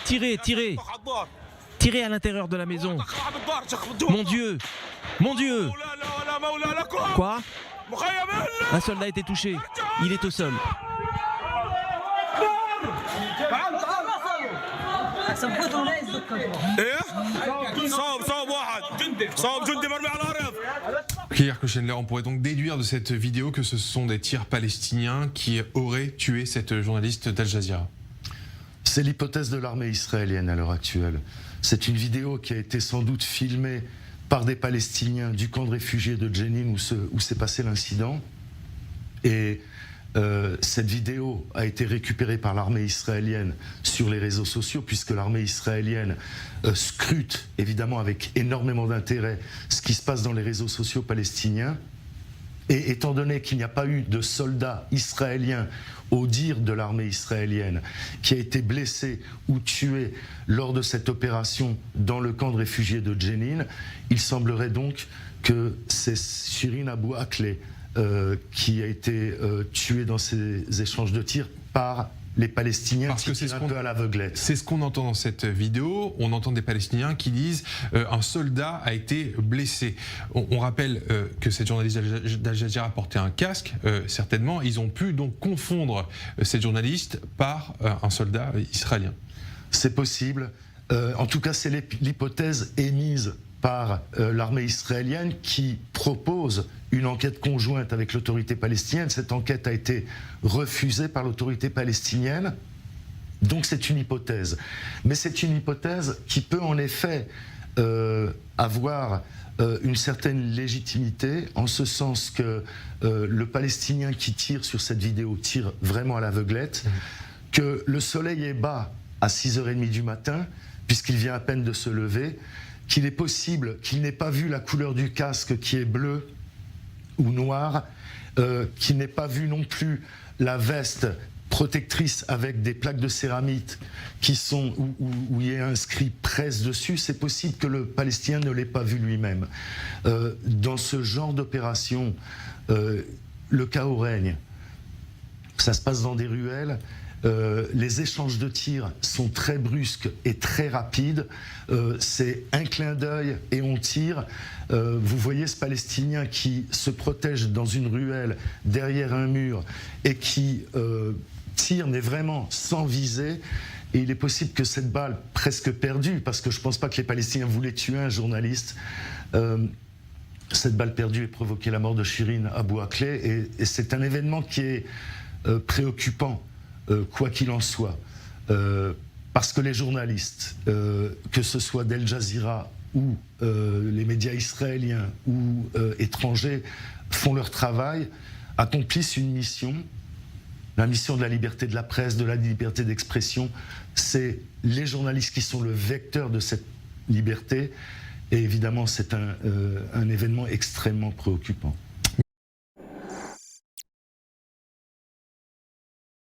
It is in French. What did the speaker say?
tirez, tirez. Tirez à l'intérieur de la maison. Mon Dieu. Mon Dieu. Quoi? Un soldat a été touché. Il est au sol. Pierre Kochenler, on pourrait donc déduire de cette vidéo que ce sont des tirs palestiniens qui auraient tué cette journaliste d'Al Jazeera. C'est l'hypothèse de l'armée israélienne à l'heure actuelle. C'est une vidéo qui a été sans doute filmée par des Palestiniens du camp de réfugiés de Jenin où s'est passé l'incident. Et cette vidéo a été récupérée par l'armée israélienne sur les réseaux sociaux, puisque l'armée israélienne scrute évidemment avec énormément d'intérêt ce qui se passe dans les réseaux sociaux palestiniens. Et étant donné qu'il n'y a pas eu de soldats israéliens, au dire de l'armée israélienne, qui a été blessé ou tué lors de cette opération dans le camp de réfugiés de Jenin, il semblerait donc que c'est Shirin Abu Akleh qui a été tué dans ces échanges de tirs par les Palestiniens. Parce que c'est un peu à l'aveuglette. C'est ce qu'on entend dans cette vidéo. On entend des Palestiniens qui disent un soldat a été blessé. On rappelle que cette journaliste d'Al Jazeera portait un casque. Certainement, ils ont pu donc confondre cette journaliste par un soldat israélien. C'est possible. En tout cas, c'est l'hypothèse émise par l'armée israélienne qui propose une enquête conjointe avec l'autorité palestinienne. Cette enquête a été refusée par l'autorité palestinienne, donc c'est une hypothèse. Mais c'est une hypothèse qui peut en effet avoir une certaine légitimité, en ce sens que le Palestinien qui tire sur cette vidéo tire vraiment à l'aveuglette, que le soleil est bas à 6h30 du matin, puisqu'il vient à peine de se lever, qu'il est possible qu'il n'ait pas vu la couleur du casque qui est bleu ou noir, qu'il n'ait pas vu non plus la veste protectrice avec des plaques de céramique qui sont, où il est inscrit presse dessus. C'est possible que le Palestinien ne l'ait pas vu lui-même. Dans ce genre d'opération, le chaos règne. Ça se passe dans des ruelles. Les échanges de tirs sont très brusques et très rapides. C'est un clin d'œil et on tire. Vous voyez ce Palestinien qui se protège dans une ruelle derrière un mur et qui tire, mais vraiment sans viser. Et il est possible que cette balle presque perdue, parce que je ne pense pas que les Palestiniens voulaient tuer un journaliste, cette balle perdue ait provoqué la mort de Shirin Abu Akleh. Et c'est un événement qui est préoccupant. Quoi qu'il en soit, parce que les journalistes, que ce soit d'Al Jazeera ou les médias israéliens ou étrangers, font leur travail, accomplissent une mission, la mission de la liberté de la presse, de la liberté d'expression. C'est les journalistes qui sont le vecteur de cette liberté, et évidemment c'est un événement extrêmement préoccupant.